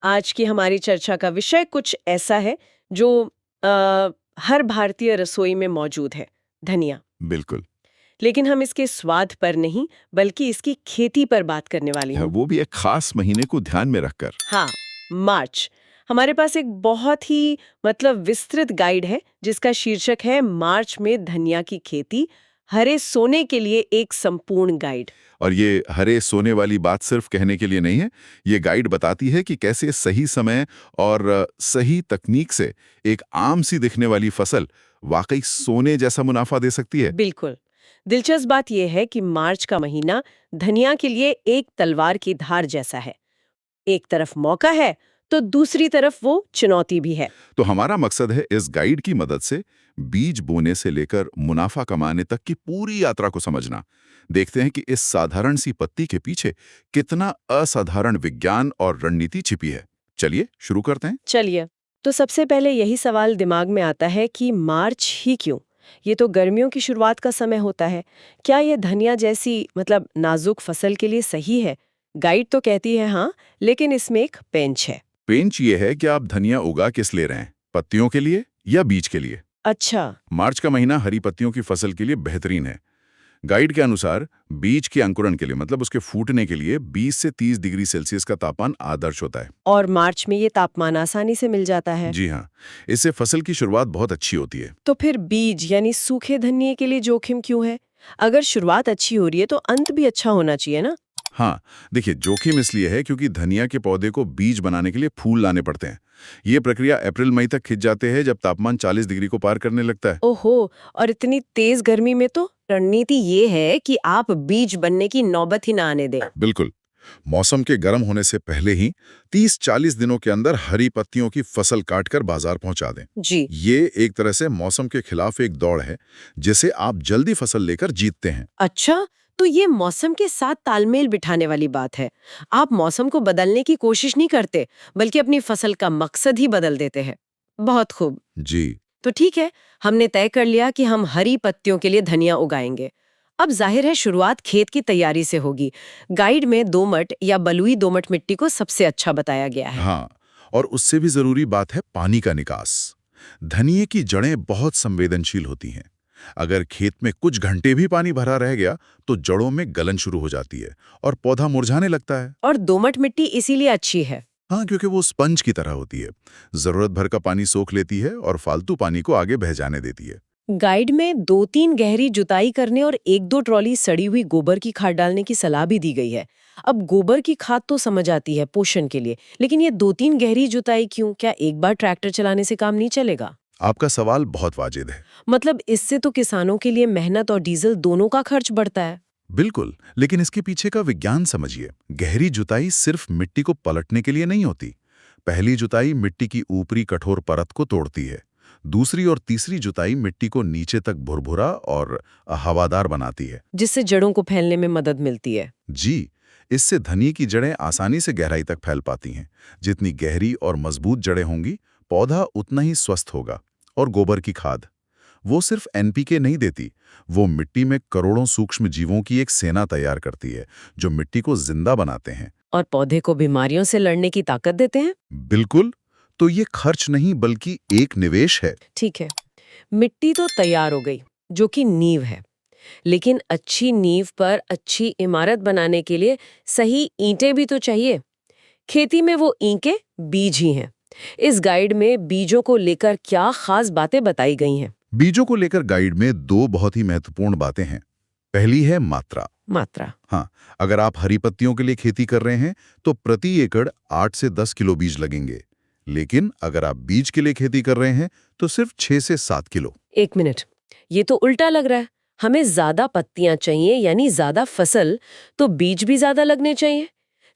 आज की हमारी चर्चा का विषय कुछ ऐसा है जो हर भारतीय रसोई में मौजूद है, धनिया। बिल्कुल। लेकिन हम इसके स्वाद पर नहीं, बल्कि इसकी खेती पर बात करने वाली हूँ। वो भी एक खास महीने को ध्यान में रखकर। हाँ, मार्च। हमारे पास एक बहुत ही विस्तृत गाइड है जिसका शीर्षक है मार्च में धनिया की खेती, हरे सोने के लिए एक संपूर्ण गाइड। और ये हरे सोने वाली बात सिर्फ कहने के लिए नहीं है, ये गाइड बताती है कि कैसे सही समय और सही तकनीक से एक आम सी दिखने वाली फसल वाकई सोने जैसा मुनाफा दे सकती है। बिल्कुल। दिलचस्प बात यह है कि मार्च का महीना धनिया के लिए एक तलवार की धार जैसा है। एक तरफ मौका है तो दूसरी तरफ वो चुनौती भी है। तो हमारा मकसद है इस गाइड की मदद से बीज बोने से लेकर मुनाफा कमाने तक की पूरी यात्रा को समझना। देखते हैं कि इस साधारण सी पत्ती के पीछे कितना असाधारण विज्ञान और रणनीति छिपी है। चलिए शुरू करते हैं। चलिए, तो सबसे पहले यही सवाल दिमाग में आता है कि मार्च ही क्यों? ये तो गर्मियों की शुरुआत का समय होता है। क्या ये धनिया जैसी नाजुक फसल के लिए सही है? गाइड तो कहती है हाँ, लेकिन इसमें एक पेंच है। पेंच ये है कि आप धनिया उगा किस ले रहे हैं, पत्तियों के लिए या बीज के लिए। अच्छा। मार्च का महीना हरी पत्तियों की फसल के लिए बेहतरीन है। गाइड के अनुसार बीज के अंकुरण के लिए मतलब उसके फूटने के लिए 20 से 30 डिग्री सेल्सियस का तापमान आदर्श होता है। और मार्च में ये तापमान आसानी से मिल जाता है। जी हाँ, इससे फसल की शुरुआत बहुत अच्छी होती है। तो फिर बीज यानी सूखे धनिये के लिए जोखिम क्यों है? अगर शुरुआत अच्छी हो रही है तो अंत भी अच्छा होना चाहिए ना? हाँ, देखिए जोखिम इसलिए है क्योंकि धनिया के पौधे को बीज बनाने के लिए फूल लाने पड़ते हैं। ये प्रक्रिया अप्रैल मई तक खिंच जाते हैं जब तापमान 40 डिग्री को पार करने लगता है। ओहो, और इतनी तेज गर्मी में तो रणनीति ये है कि आप बीज बनने की नौबत ही ना आने दें। बिल्कुल। मौसम के गर्म होने से पहले ही 30-40 दिनों के अंदर हरी पत्तियों की फसल काटकर बाजार पहुंचा दें। जी। ये एक तरह से मौसम के खिलाफ एक दौड़ है जिसे आप जल्दी फसल लेकर जीतते हैं। अच्छा, तो ये मौसम के साथ तालमेल बिठाने वाली बात है। आप मौसम को बदलने की कोशिश नहीं करते, बल्कि अपनी फसल का मकसद ही बदल देते हैं। बहुत खूब। जी। तो ठीक है, हमने तय कर लिया कि हम हरी पत्तियों के लिए धनिया उगाएंगे। अब जाहिर है शुरुआत खेत की तैयारी से होगी। गाइड में दोमट या बलुई दोमट मिट्टी को सबसे अच्छा बताया गया है। हाँ, और उससे भी जरूरी बात है पानी का निकास। धनिये की जड़ें बहुत संवेदनशील होती हैं। अगर खेत में कुछ घंटे भी पानी भरा रह गया तो जड़ों में गलन शुरू हो जाती है और पौधा मुरझाने लगता है। और दोमट मिट्टी इसीलिए अच्छी है। हाँ, क्योंकि वो स्पंज की तरह होती है, जरूरत भर का पानी सोख लेती है और फालतू पानी को आगे बह जाने देती है। गाइड में 2-3 गहरी जुताई करने और 1-2 ट्रॉली सड़ी हुई गोबर की खाद डालने की सलाह भी दी गई है। अब गोबर की खाद तो समझ आती है पोषण के लिए, लेकिन ये 2-3 गहरी जुताई क्यों? क्या एक बार ट्रैक्टर चलाने से काम नहीं चलेगा? आपका सवाल बहुत वाजिब है। इससे तो किसानों के लिए मेहनत और डीजल दोनों का खर्च बढ़ता है। बिल्कुल, लेकिन इसके पीछे का विज्ञान समझिए। गहरी जुताई सिर्फ मिट्टी को पलटने के लिए नहीं होती। पहली जुताई मिट्टी की ऊपरी कठोर परत को तोड़ती है। दूसरी और तीसरी जुताई मिट्टी को नीचे तक भुरभुरा और हवादार बनाती है। जिससे जड़ों को फैलने में मदद मिलती है। जी, इससे धनिये की जड़ें आसानी से गहराई तक फैल पाती हैं। जितनी गहरी और मजबूत जड़ें होंगी, पौधा उतना ही स्वस्थ होगा। और गोबर की खाद, वो सिर्फ एनपीके नहीं देती, वो मिट्टी में करोड़ों सूक्ष्म जीवों की एक सेना तैयार करती है, जो मिट्टी को जिंदा बनाते हैं और पौधे को बीमारियों से लड़ने की ताकत देते हैं। बिल्कुल। तो ये खर्च नहीं बल्कि एक निवेश है। ठीक है, मिट्टी तो तैयार हो गई, जो कि नींव है। लेकिन अच्छी नींव पर अच्छी इमारत बनाने के लिए सही ईंटें भी तो चाहिए। खेती में वो ईंटें बीज ही हैं। इस गाइड में बीजों को लेकर क्या खास बातें बताई गई हैं? बीजों को लेकर गाइड में दो बहुत ही महत्वपूर्ण बातें हैं। पहली है मात्रा। मात्रा। हाँ, अगर आप हरी पत्तियों के लिए खेती कर रहे हैं तो प्रति एकड़ 8 से 10 किलो बीज लगेंगे। लेकिन अगर आप बीज के लिए खेती कर रहे हैं तो सिर्फ 6 से 7 किलो। एक मिनट, ये तो उल्टा लग रहा है। हमें ज्यादा पत्तियां चाहिए यानी ज्यादा फसल, तो बीज भी ज्यादा लगने चाहिए।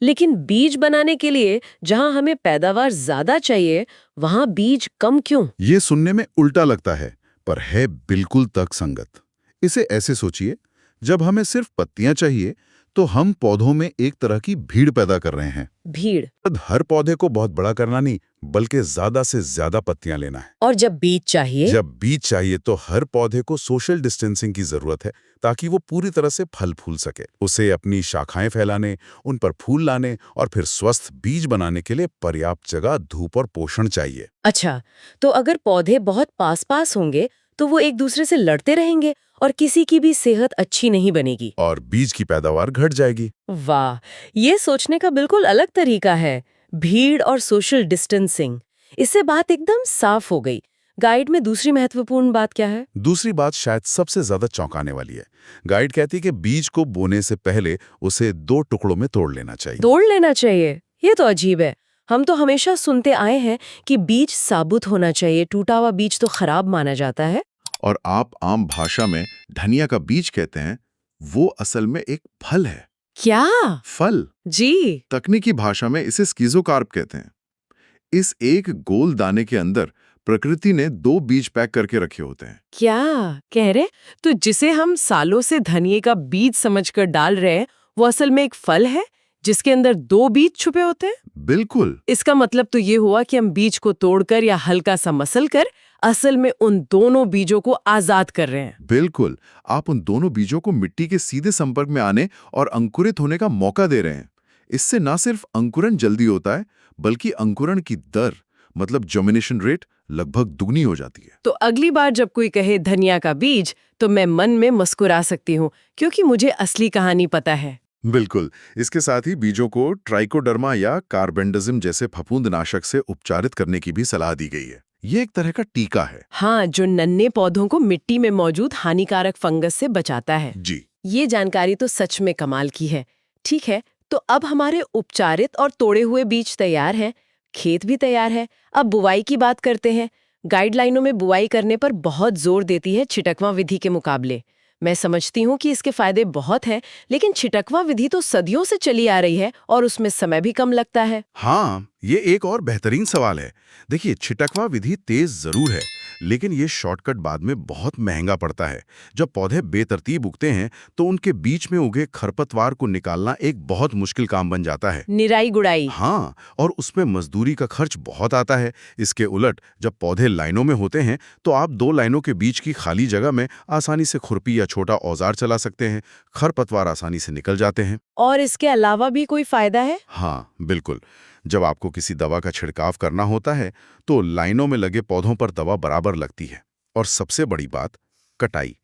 लेकिन बीज बनाने के लिए जहां हमें पैदावार ज्यादा चाहिए, वहां बीज कम क्यों? ये सुनने में उल्टा लगता है, पर है बिल्कुल तर्कसंगत। इसे ऐसे सोचिए, जब हमें सिर्फ पत्तियां चाहिए तो हम पौधों में एक तरह की भीड़ पैदा कर रहे हैं। भीड़? हर पौधे को बहुत बड़ा करना नहीं, बल्कि ज्यादा से ज्यादा पत्तियां लेना है। और जब बीज चाहिए? जब बीज चाहिए तो हर पौधे को सोशल डिस्टेंसिंग की जरूरत है, ताकि वो पूरी तरह से फल फूल सके। उसे अपनी शाखाएं फैलाने, उन पर फूल लाने और फिर स्वस्थ बीज बनाने के लिए पर्याप्त जगह, धूप और पोषण चाहिए। अच्छा, तो अगर पौधे बहुत पास-पास होंगे तो वो एक दूसरे से लड़ते रहेंगे और किसी की भी सेहत अच्छी नहीं बनेगी। और बीज की पैदावार घट जाएगी। वाह, ये सोचने का बिल्कुल अलग तरीका है। भीड़ और सोशल डिस्टेंसिंग, इससे बात एकदम साफ हो गई। गाइड में दूसरी महत्वपूर्ण बात क्या है? दूसरी बात शायद सबसे ज्यादा चौंकाने वाली है। गाइड कहती है कि बीज को बोने से पहले उसे 2 टुकड़ों में तोड़ लेना चाहिए। तोड़ लेना चाहिए? ये तो अजीब है। हम तो हमेशा सुनते आए हैं कि बीज साबुत होना चाहिए, टूटा हुआ बीज तो खराब माना जाता है। और आप आम भाषा में धनिया का बीज कहते हैं, वो असल में एक फल है। क्या? फल। जी। तकनीकी भाषा में इसे स्किज़ोकार्प कहते हैं। इस एक गोल दाने के अंदर प्रकृति ने 2 बीज पैक करके रखे होते हैं। क्या कह रहे? तो जिसे हम सालों से धनिये का बीज समझकर डाल रहे हैं, वो असल में एक फल है जिसके अंदर 2 बीज छुपे होते हैं? बिल्कुल। इसका मतलब तो ये हुआ कि हम बीज को तोड़कर या हल्का सा मसल कर असल में उन दोनों बीजों को आजाद कर रहे हैं। बिल्कुल, आप उन दोनों बीजों को मिट्टी के सीधे संपर्क में आने और अंकुरित होने का मौका दे रहे हैं। इससे न सिर्फ अंकुरण जल्दी होता है, बल्कि अंकुरण की दर, मतलब जर्मिनेशन रेट, लगभग दुगनी हो जाती है। तो अगली बार जब कोई कहे धनिया का बीज, तो मैं मन में मुस्कुरा सकती हूँ, क्योंकि मुझे असली कहानी पता है। बिल्कुल। इसके साथ ही बीजों को ट्राइकोडर्मा या कार्बेंडजिम जैसे फफूंदनाशक से उपचारित करने की भी सलाह दी गई है। ये एक तरह का टीका है। हाँ, जो नन्हे पौधों को मिट्टी में मौजूद हानिकारक फंगस से बचाता है। जी। ये जानकारी तो सच में कमाल की है। ठीक है, तो अब हमारे उपचारित और तोड़े हुए बीज तैयार हैं, खेत भी तैयार है। अब बुवाई की बात करते हैं। गाइडलाइनों में बुवाई करने पर बहुत जोर देती है छिटकवा विधि के मुकाबले। मैं समझती हूँ कि इसके फायदे बहुत हैं, लेकिन छिटकवा विधि तो सदियों से चली आ रही है और उसमें समय भी कम लगता है। हाँ, ये एक और बेहतरीन सवाल है। देखिए, छिटकवा विधि तेज जरूर है, लेकिन ये शॉर्टकट बाद में बहुत महंगा पड़ता है। जब पौधे बेतरतीब उगते हैं, तो उनके बीच में उगे खरपतवार को निकालना एक बहुत मुश्किल काम बन जाता है। निराई गुड़ाई। हाँ, और उसमें मजदूरी का खर्च बहुत आता है। इसके उलट जब पौधे लाइनों में होते हैं, तो आप 2 लाइनों के बीच की खाली जगह में आसानी से खुरपी या छोटा औजार चला सकते हैं। खरपतवार आसानी से निकल जाते हैं। और इसके अलावा भी कोई फायदा है? हाँ, बिल्कुल। जब आपको किसी दवा का छिड़काव करना होता है, तो लाइनों में लगे पौधों पर दवा बराबर लगती है। और सबसे बड़ी बात, कटाई।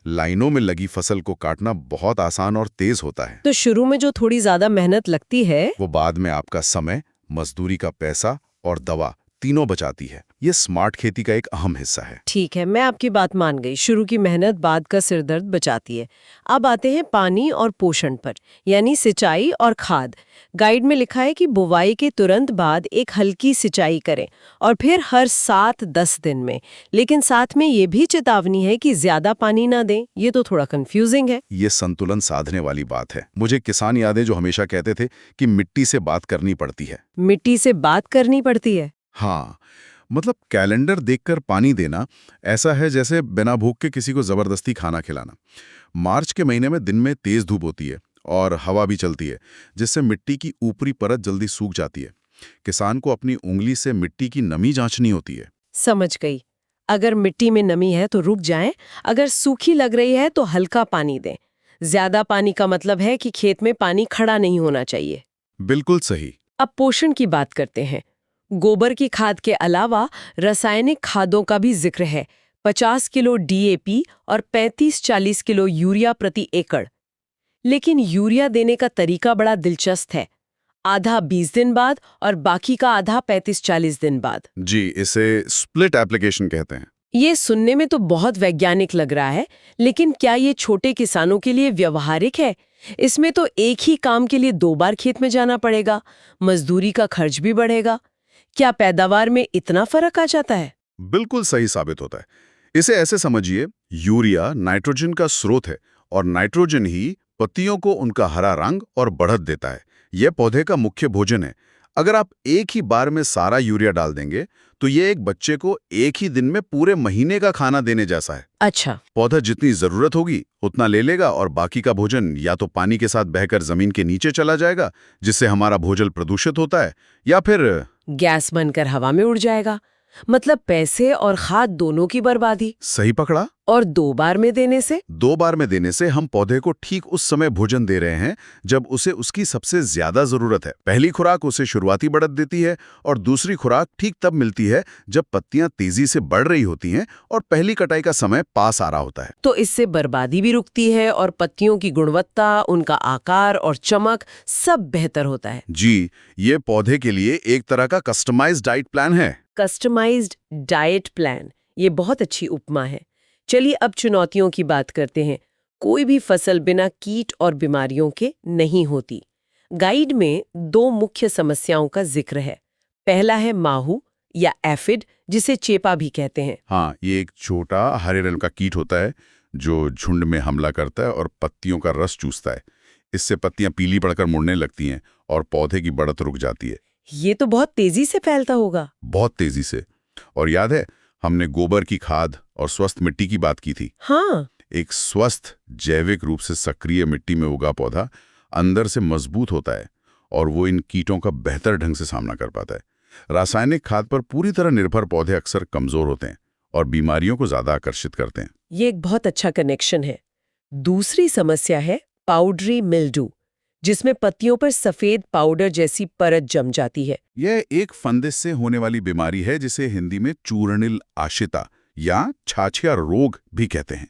लाइनों में लगी फसल को काटना बहुत आसान और तेज होता है। तो शुरू में जो थोड़ी ज्यादा मेहनत लगती है, वो बाद में आपका समय, मजदूरी का पैसा और दवा तीनों बचाती है। ये स्मार्ट खेती का एक अहम हिस्सा है। ठीक है, मैं आपकी बात मान गई। शुरू की मेहनत बाद का सिरदर्द बचाती है। अब आते हैं पानी और पोषण पर, यानी सिंचाई और खाद। गाइड में लिखा है कि बुवाई के तुरंत बाद एक हल्की सिंचाई करें और फिर हर 7-10 दिन में। लेकिन साथ में ये भी चेतावनी है कि ज्यादा पानी ना दें। ये तो थोड़ा कंफ्यूजिंग है। ये संतुलन साधने वाली बात है। मुझे किसान याद है जो हमेशा कहते थे कि मिट्टी से बात करनी पड़ती है। मिट्टी से बात करनी पड़ती है? हाँ, मतलब कैलेंडर देखकर पानी देना ऐसा है जैसे बिना भूख के किसी को जबरदस्ती खाना खिलाना। मार्च के महीने में दिन में तेज धूप होती है और हवा भी चलती है, जिससे मिट्टी की ऊपरी परत जल्दी सूख जाती है। किसान को अपनी उंगली से मिट्टी की नमी जांचनी होती है। समझ गई। अगर मिट्टी में नमी है तो रुक जाएं, अगर सूखी लग रही है तो हल्का पानी दें। ज्यादा पानी का मतलब है कि खेत में पानी खड़ा नहीं होना चाहिए। बिल्कुल सही। अब पोषण की बात करते हैं। गोबर की खाद के अलावा रासायनिक खादों का भी जिक्र है। 50 किलो DAP और 35-40 किलो यूरिया प्रति एकड़। लेकिन यूरिया देने का तरीका बड़ा दिलचस्प है। आधा 20 दिन बाद और बाकी का आधा 35-40 दिन बाद। जी, इसे स्प्लिट एप्लीकेशन कहते हैं। ये सुनने में तो बहुत वैज्ञानिक लग रहा है, लेकिन क्या ये छोटे किसानों के लिए व्यवहारिक है? इसमें तो एक ही काम के लिए 2 बार खेत में जाना पड़ेगा, मजदूरी का खर्च भी बढ़ेगा। क्या पैदावार में इतना फर्क आ जाता है? बिल्कुल सही साबित होता है। इसे ऐसे समझिए, यूरिया नाइट्रोजन का स्रोत है और नाइट्रोजन ही पत्तियों को उनका हरा रंग और बढ़त देता है। यह पौधे का मुख्य भोजन है। अगर आप एक ही बार में सारा यूरिया डाल देंगे, तो ये एक बच्चे को एक ही दिन में पूरे महीने का खाना देने जैसा है। अच्छा। पौधा जितनी जरूरत होगी उतना ले लेगा और बाकी का भोजन या तो पानी के साथ बहकर जमीन के नीचे चला जाएगा, जिससे हमारा भोजन प्रदूषित होता है, या फिर गैस बनकर हवा में उड़ जाएगा। मतलब पैसे और खाद दोनों की बर्बादी। सही पकड़ा। और 2 बार में देने से? 2 बार में देने से हम पौधे को ठीक उस समय भोजन दे रहे हैं जब उसे उसकी सबसे ज्यादा जरूरत है। पहली खुराक उसे शुरुआती बढ़त देती है और दूसरी खुराक ठीक तब मिलती है जब पत्तियां तेजी से बढ़ रही होती हैं और पहली कटाई का समय पास आ रहा होता है। तो इससे बर्बादी भी रुकती है और पत्तियों की गुणवत्ता, उनका आकार और चमक सब बेहतर होता है। जी, ये पौधे के लिए एक तरह का कस्टमाइज्ड डाइट प्लान है। कस्टमाइज्ड डाइट प्लान, ये बहुत अच्छी उपमा है। चलिए अब चुनौतियों की बात करते हैं। कोई भी फसल बिना कीट और बीमारियों के नहीं होती। गाइड में 2 मुख्य समस्याओं का जिक्र है। पहला है माहू या एफिड, जिसे चेपा भी कहते हैं। हाँ, ये एक छोटा हरे रंग का कीट होता है जो झुंड में हमला करता है और पत्तियों का रस चूसता है। इससे पत्तियां पीली पड़कर मुड़ने लगती हैं और पौधे की बढ़त रुक जाती है। ये तो बहुत तेजी से फैलता होगा। बहुत तेजी से। और याद है, हमने गोबर की खाद और स्वस्थ मिट्टी की बात की थी। हाँ, एक स्वस्थ जैविक रूप से सक्रिय मिट्टी में उगा पौधा अंदर से मजबूत होता है और वो इन कीटों का बेहतर ढंग से सामना कर पाता है। रासायनिक खाद पर पूरी तरह निर्भर पौधे अक्सर कमजोर होते हैं और बीमारियों को ज्यादा आकर्षित करते हैं। ये एक बहुत अच्छा कनेक्शन है। दूसरी समस्या है पाउडरी मिल्ड्यू, जिसमें पत्तियों पर सफेद पाउडर जैसी परत जम जाती है। यह एक फंगस से होने वाली बीमारी है जिसे हिंदी में चूर्णिल आशिता या छाछिया रोग भी कहते हैं।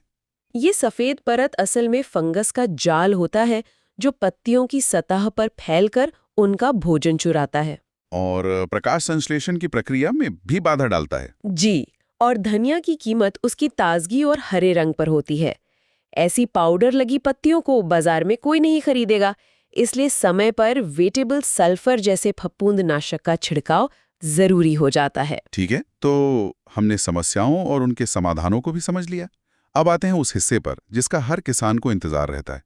ये सफेद परत असल में फंगस का जाल होता है जो पत्तियों की सतह पर फैलकर उनका भोजन चुराता है और प्रकाश संश्लेषण की प्रक्रिया में भी बाधा डालता है। जी। और धनिया की कीमत उसकी ताजगी और हरे रंग पर होती है। ऐसी पाउडर लगी पत्तियों को बाजार में कोई नहीं खरीदेगा, इसलिए समय पर वेटेबल सल्फर जैसे फफूंदनाशक का छिड़काव जरूरी हो जाता है। ठीक है, तो हमने समस्याओं और उनके समाधानों को भी समझ लिया। अब आते हैं उस हिस्से पर जिसका हर किसान को इंतजार रहता है,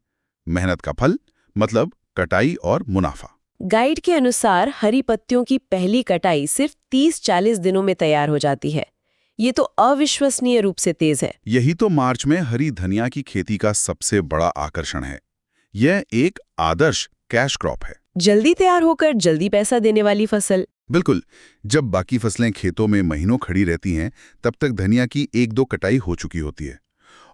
मेहनत का फल, मतलब कटाई और मुनाफा। गाइड के अनुसार हरी पत्तियों की पहली कटाई सिर्फ 30-40 दिनों में तैयार हो जाती है। ये तो अविश्वसनीय रूप से तेज है। यही तो मार्च में हरी धनिया की खेती का सबसे बड़ा आकर्षण है। यह एक आदर्श कैश क्रॉप है। जल्दी तैयार होकर जल्दी पैसा देने वाली फसल। बिल्कुल। जब बाकी फसलें खेतों में महीनों खड़ी रहती हैं, तब तक धनिया की 1-2 कटाई हो चुकी होती है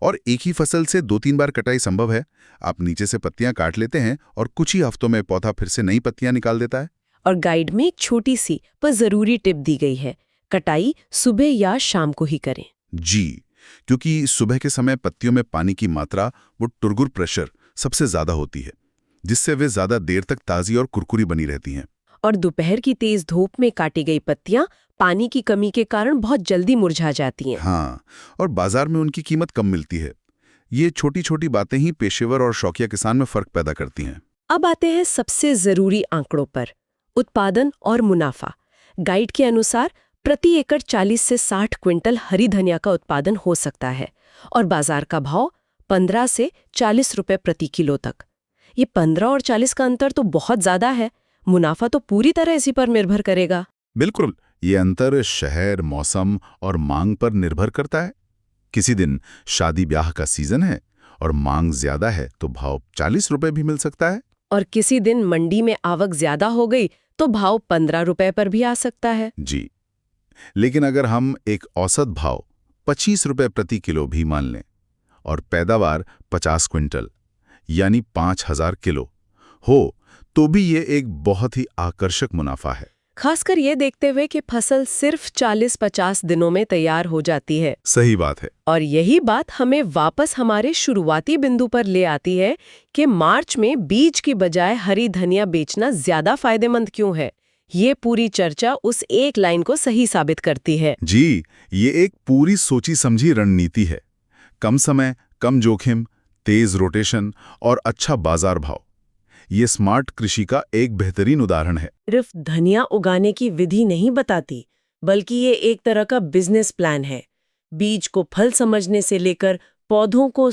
और एक ही फसल से 2-3 बार कटाई संभव है। आप नीचे से पत्तियां काट लेते हैं और कुछ ही हफ्तों में पौधा फिर से नई पत्तियां निकाल देता है। और गाइड में एक छोटी सी पर जरूरी टिप दी गई है, कटाई सुबह या शाम को ही करें। जी, क्योंकि सुबह के समय पत्तियों में पानी की मात्रा, वो टुरगुर प्रेशर सबसे ज्यादा होती है, जिससे वे ज्यादा देर तक ताजी और कुरकुरी बनी रहती हैं। और दोपहर की तेज धूप में काटी गई पत्तियां पानी की कमी के कारण बहुत जल्दी मुरझा जाती हैं। हाँ, और बाजार में उनकी कीमत कम मिलती है। ये छोटी छोटी बातें ही पेशेवर और शौकिया किसान में फर्क पैदा करती हैं। अब आते हैं सबसे जरूरी आंकड़ों पर, उत्पादन और मुनाफा। गाइड के अनुसार प्रति एकड़ 40 से 60 क्विंटल हरी धनिया का उत्पादन हो सकता है और बाजार का भाव 15 से 40 रुपए प्रति किलो तक। ये 15 और 40 का अंतर तो बहुत ज्यादा है। मुनाफा तो पूरी तरह इसी पर निर्भर करेगा। बिल्कुल, ये अंतर शहर, मौसम और मांग पर निर्भर करता है। किसी दिन शादी ब्याह का सीजन है और मांग ज्यादा है तो भाव 40 रुपए भी मिल सकता है। और किसी दिन मंडी में आवक ज्यादा हो गई तो भाव 15 रुपए पर भी आ सकता है। जी, लेकिन अगर हम एक औसत भाव 25 रुपए प्रति किलो भी मान लें और पैदावार 50 क्विंटल यानी 5000 किलो हो, तो भी ये एक बहुत ही आकर्षक मुनाफा है। खासकर ये देखते हुए कि फसल सिर्फ 40-50 दिनों में तैयार हो जाती है। सही बात है। और यही बात हमें वापस हमारे शुरुआती बिंदु पर ले आती है कि मार्च में बीज की बजाय हरी धनिया बेचना ज्यादा फायदेमंद क्यों है। ये पूरी चर्चा उस एक लाइन को सही साबित करती है। जी, ये एक पूरी सोची समझी रणनीति है। कम समय, कम जोखिम, तेज रोटेशन और अच्छा बाजार भाव। ये स्मार्ट कृषि का एक बेहतरीन उदाहरण है। सिर्फ धनिया उगाने की विधि नहीं बताती, बल्कि ये एक तरह का बिजनेस प्लान है। बीज को फल समझने से लेकर पौधों को